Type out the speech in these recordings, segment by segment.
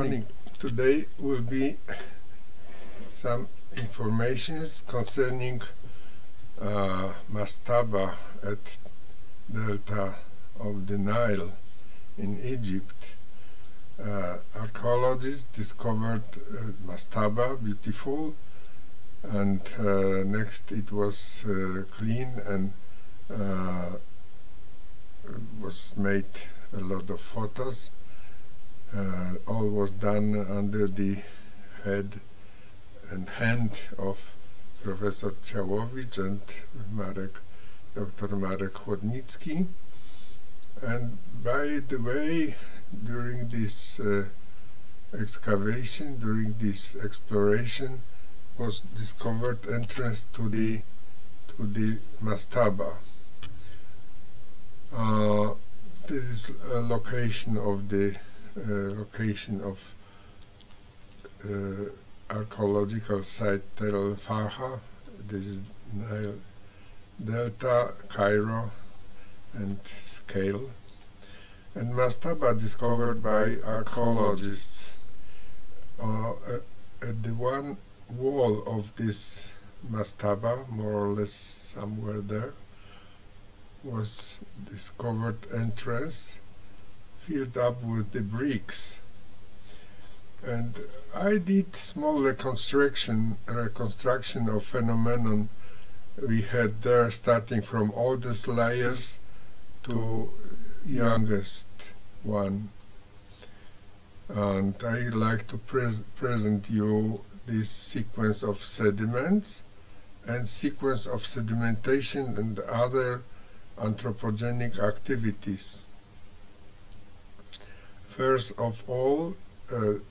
morning. Today will be some informations concerning mastaba at Delta of the Nile in Egypt. Archaeologists discovered mastaba, beautiful, and next it was clean and was made a lot of photos. All was done under the head and hand of Professor Czałowicz and Dr. Marek Chłodnicki. And by the way, during this excavation, during this exploration, was discovered entrance to the mastaba. This is a location of the archaeological site Tell el Farkha. This is Nile Delta, Cairo, and scale. And mastaba discovered by archaeologists. At the one wall of this mastaba, more or less somewhere there, was discovered entrance filled up with the bricks. And I did small reconstruction of phenomenon we had there, starting from oldest layers to youngest one. And I like to present you this sequence of sediments and sequence of sedimentation and other anthropogenic activities. First of all, the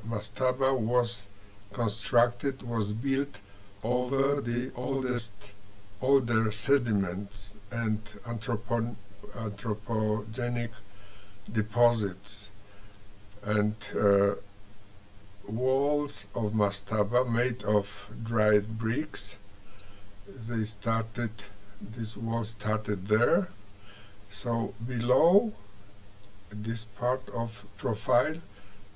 mastaba was built over the older sediments and anthropogenic deposits, and walls of mastaba made of dried bricks. This wall started there. So below this part of profile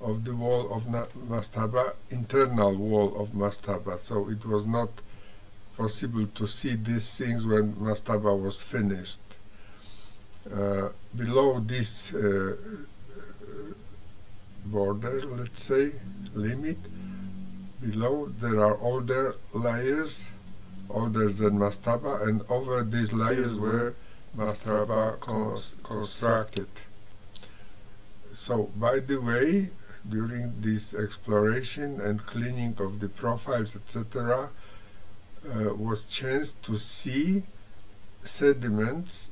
of the wall of mastaba, internal wall of mastaba, so it was not possible to see these things when mastaba was finished. Below this border, let's say, limit, below there are older layers, older than mastaba, and over these layers were mastaba constructed. So, by the way, during this exploration and cleaning of the profiles, etc., was chance to see sediments,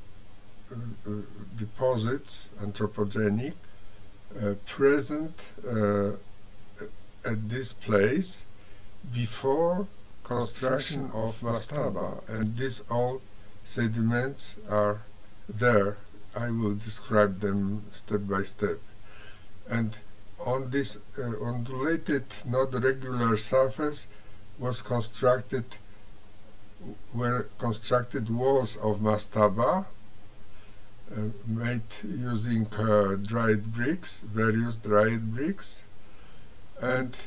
deposits, anthropogenic, present at this place before construction of mastaba, and these all sediments are there. I will describe them step by step. And on this undulated, not regular surface were constructed walls of mastaba, made using dried bricks, various dried bricks, and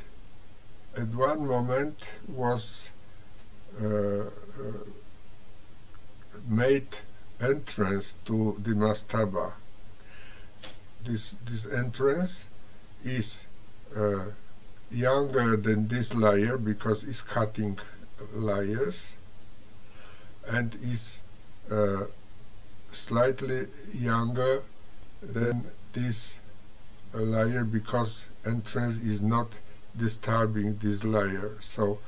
at one moment was made entrance to the mastaba. This entrance is younger than this layer because it's cutting layers, and is slightly younger than this layer because entrance is not disturbing this layer. So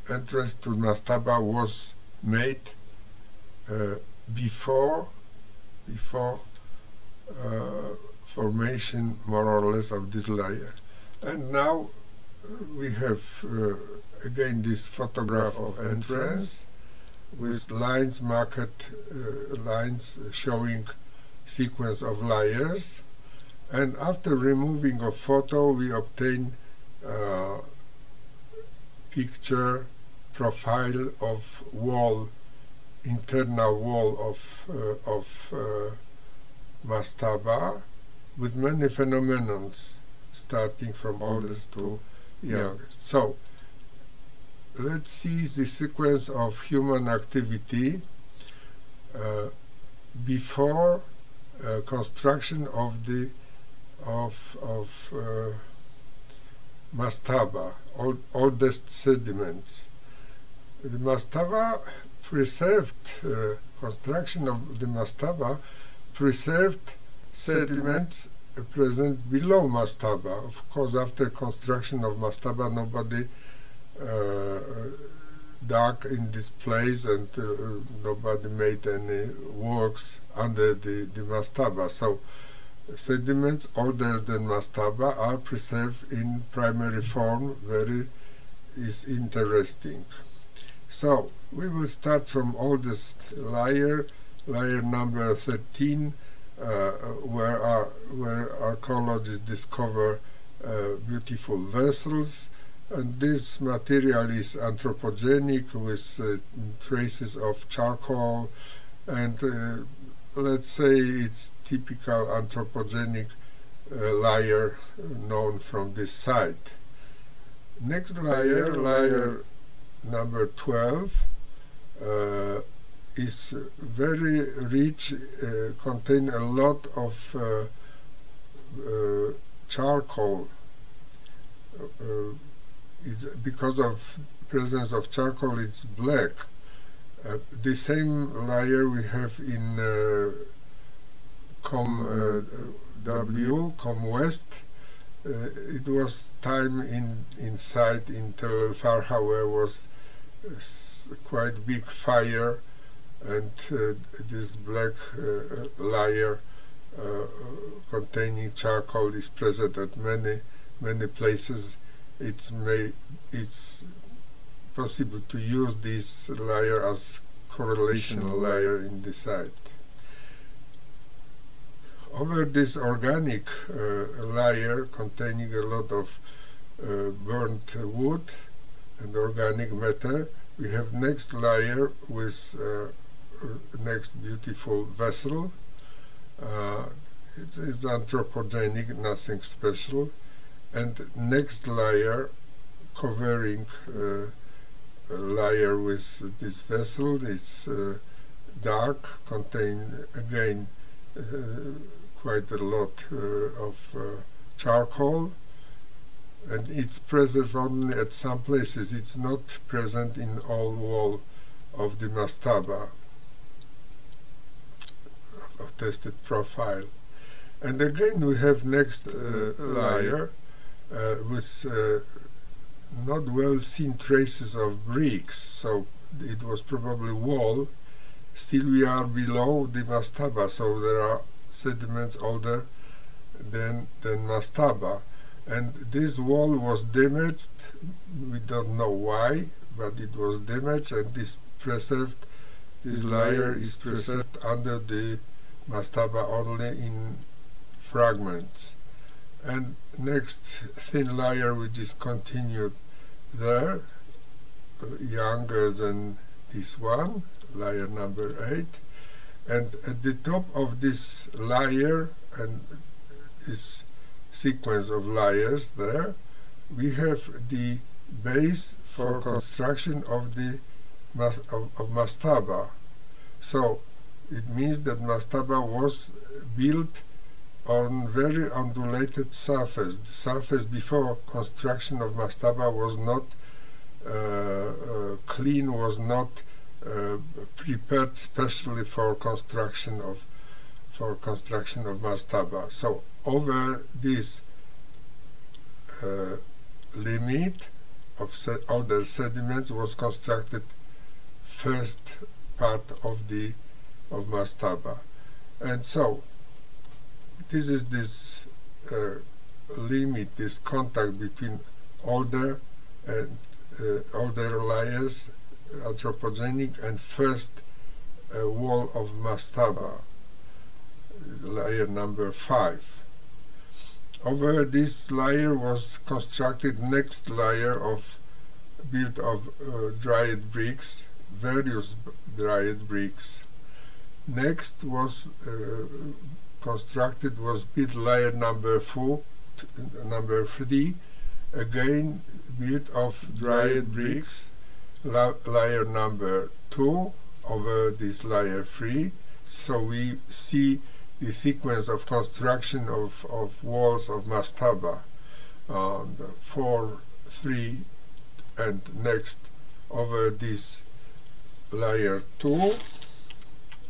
entrance to mastaba was made before formation, more or less, of this layer. And now we have again this photograph of entrance with lines, marked lines showing sequence of layers. And after removing a photo, we obtain picture profile of wall, internal wall of mastaba, with many phenomena. starting from oldest to youngest. So let's see the sequence of human activity before construction of the mastaba, oldest sediments. The mastaba preserved construction of the mastaba preserved sediments present below mastaba. Of course, after construction of mastaba, nobody dug in this place, and nobody made any works under the mastaba. So sediments older than mastaba are preserved in primary form. Very is interesting. So we will start from oldest layer number 13, where archaeologists discover beautiful vessels, and this material is anthropogenic with traces of charcoal, and let's say it's typical anthropogenic layer known from this site. Next layer number 12, is very rich, contain a lot of charcoal. It's because of presence of charcoal, it's black. The same layer we have in Com West. It was time inside in Tell el Farkha, where was quite big fire, and this black layer containing charcoal is present at many places. It's possible to use this layer as correlation layer in the site. Over this organic layer containing a lot of burnt wood and organic matter, we have next layer with next beautiful vessel. It's anthropogenic, nothing special. And next layer covering layer with this vessel is dark, contain again quite a lot of charcoal, and it's present only at some places. It's not present in all wall of the mastaba of tested profile. And again we have next layer with not well seen traces of bricks, so it was probably wall. Still we are below the mastaba, so there are sediments older than mastaba, and this wall was damaged. We don't know why, but it was damaged, and this layer is preserved under the mastaba only in fragments. And next thin layer, which is continued there, younger than this one, layer number 8, and at the top of this layer and this sequence of layers there, we have the base for construction of the mastaba. So it means that mastaba was built on very undulated surface. The surface before construction of mastaba was not clean, was not prepared specially for construction of mastaba. So over this limit of older sediments was constructed first part of mastaba, and so this is this limit, this contact between older and older layers, anthropogenic, and first wall of mastaba, layer number 5. Over this layer was constructed next layer built of dried bricks, various dried bricks. Next was built layer number 4, number 3, again built of dried bricks, layer number 2 over this layer 3. So we see the sequence of construction of walls of mastaba, 4, 3, and next over this layer 2.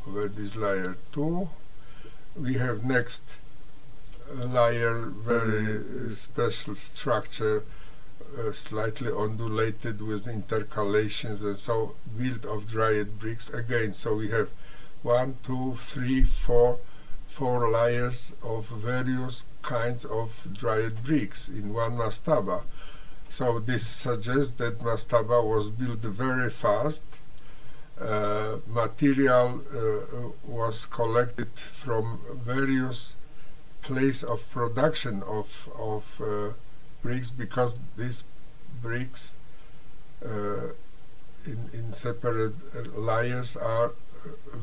Over this layer 2, we have next layer, very special structure, slightly undulated with intercalations, and so built of dried bricks again. So we have 1, 2, 3, 4 layers of various kinds of dried bricks in one mastaba. So this suggests that mastaba was built very fast. Material was collected from various places of production of bricks, because these bricks in separate layers are of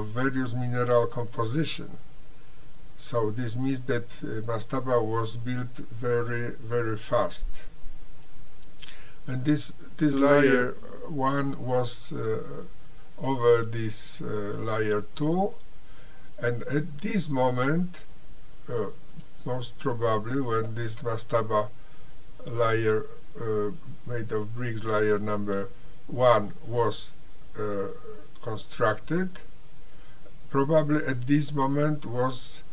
various mineral composition. So this means that mastaba was built very, very fast. And this layer 1 was over this layer 2, and at this moment, most probably when this mastaba layer made of bricks, layer number 1, was constructed, probably at this moment was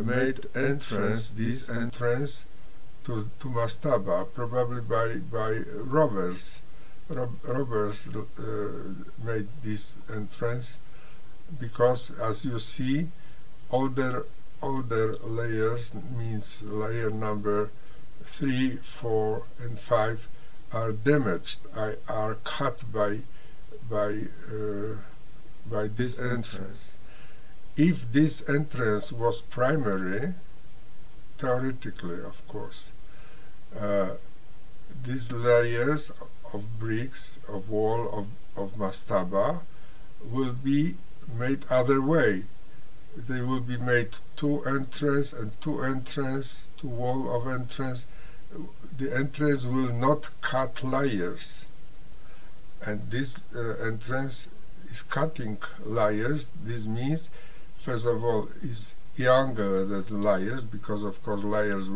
made entrance, this entrance to mastaba, probably by robbers. Robbers made this entrance, because as you see, older layers, means layer number 3, 4, and 5 are damaged, are cut by this entrance. If this entrance was primary, theoretically, of course, these layers of bricks, of wall of mastaba, will be made other way. They will be made 2 entrance and 2 entrance, 2 wall of entrance. The entrance will not cut layers, and this entrance is cutting layers. This means, first of all, is younger than the layers, because of course layers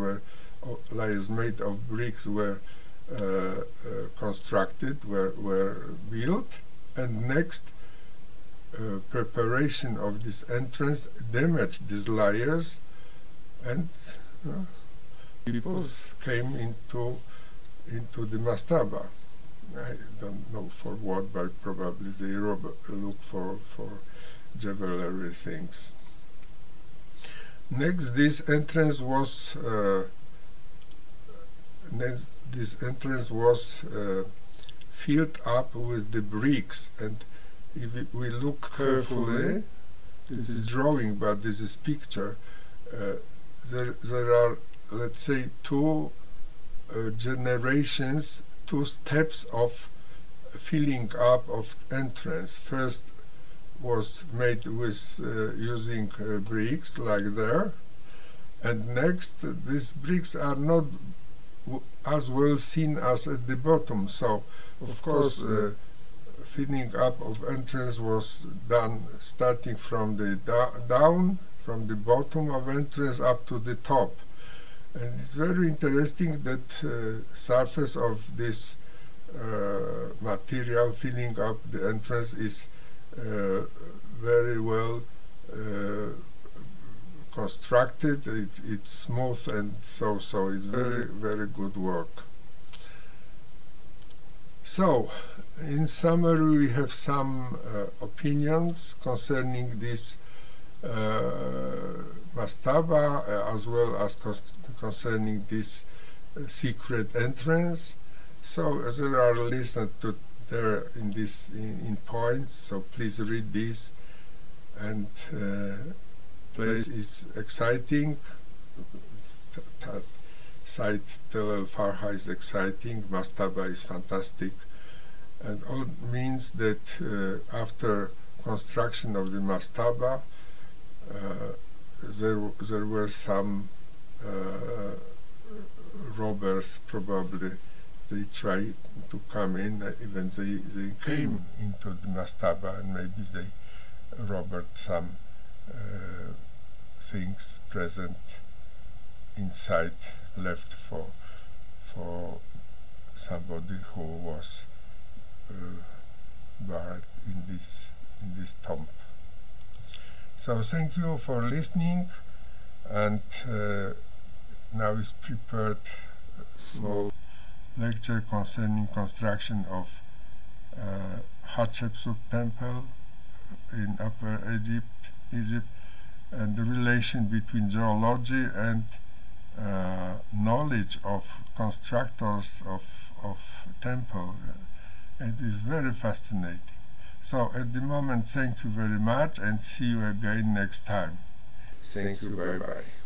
made of bricks were constructed, were built, and next preparation of this entrance damaged these layers, and people came into the mastaba. I don't know for what, but probably they look for jewelry things. Next, this entrance was filled up with the bricks, and if we look carefully, this is drawing, but this is picture. There are, let's say, 2 generations, 2 steps of filling up of entrance. First was made with using bricks, like there, and next these bricks are not as well seen as at the bottom. So of course filling up of entrance was done starting from the down, from the bottom of entrance up to the top. And it's very interesting that surface of this material filling up the entrance is very well constructed. It's smooth, and so it's very, very good work. So, in summary, we have some opinions concerning this mastaba, as well as concerning this secret entrance. So there are listed there in points. So please read this, and place is exciting. Site Tell el Farkha is exciting. Mastaba is fantastic, and all means that after construction of the mastaba, there were some robbers, probably. They tried to come in, even they came into the mastaba, and maybe they robbed some things present inside, left for somebody who was buried in this tomb. So thank you for listening, and now is prepared a small lecture concerning construction of Hatshepsut temple in Upper Egypt, and the relation between geology and knowledge of constructors of temple. It is very fascinating. So at the moment, thank you very much, and see you again next time. Thank you, bye-bye.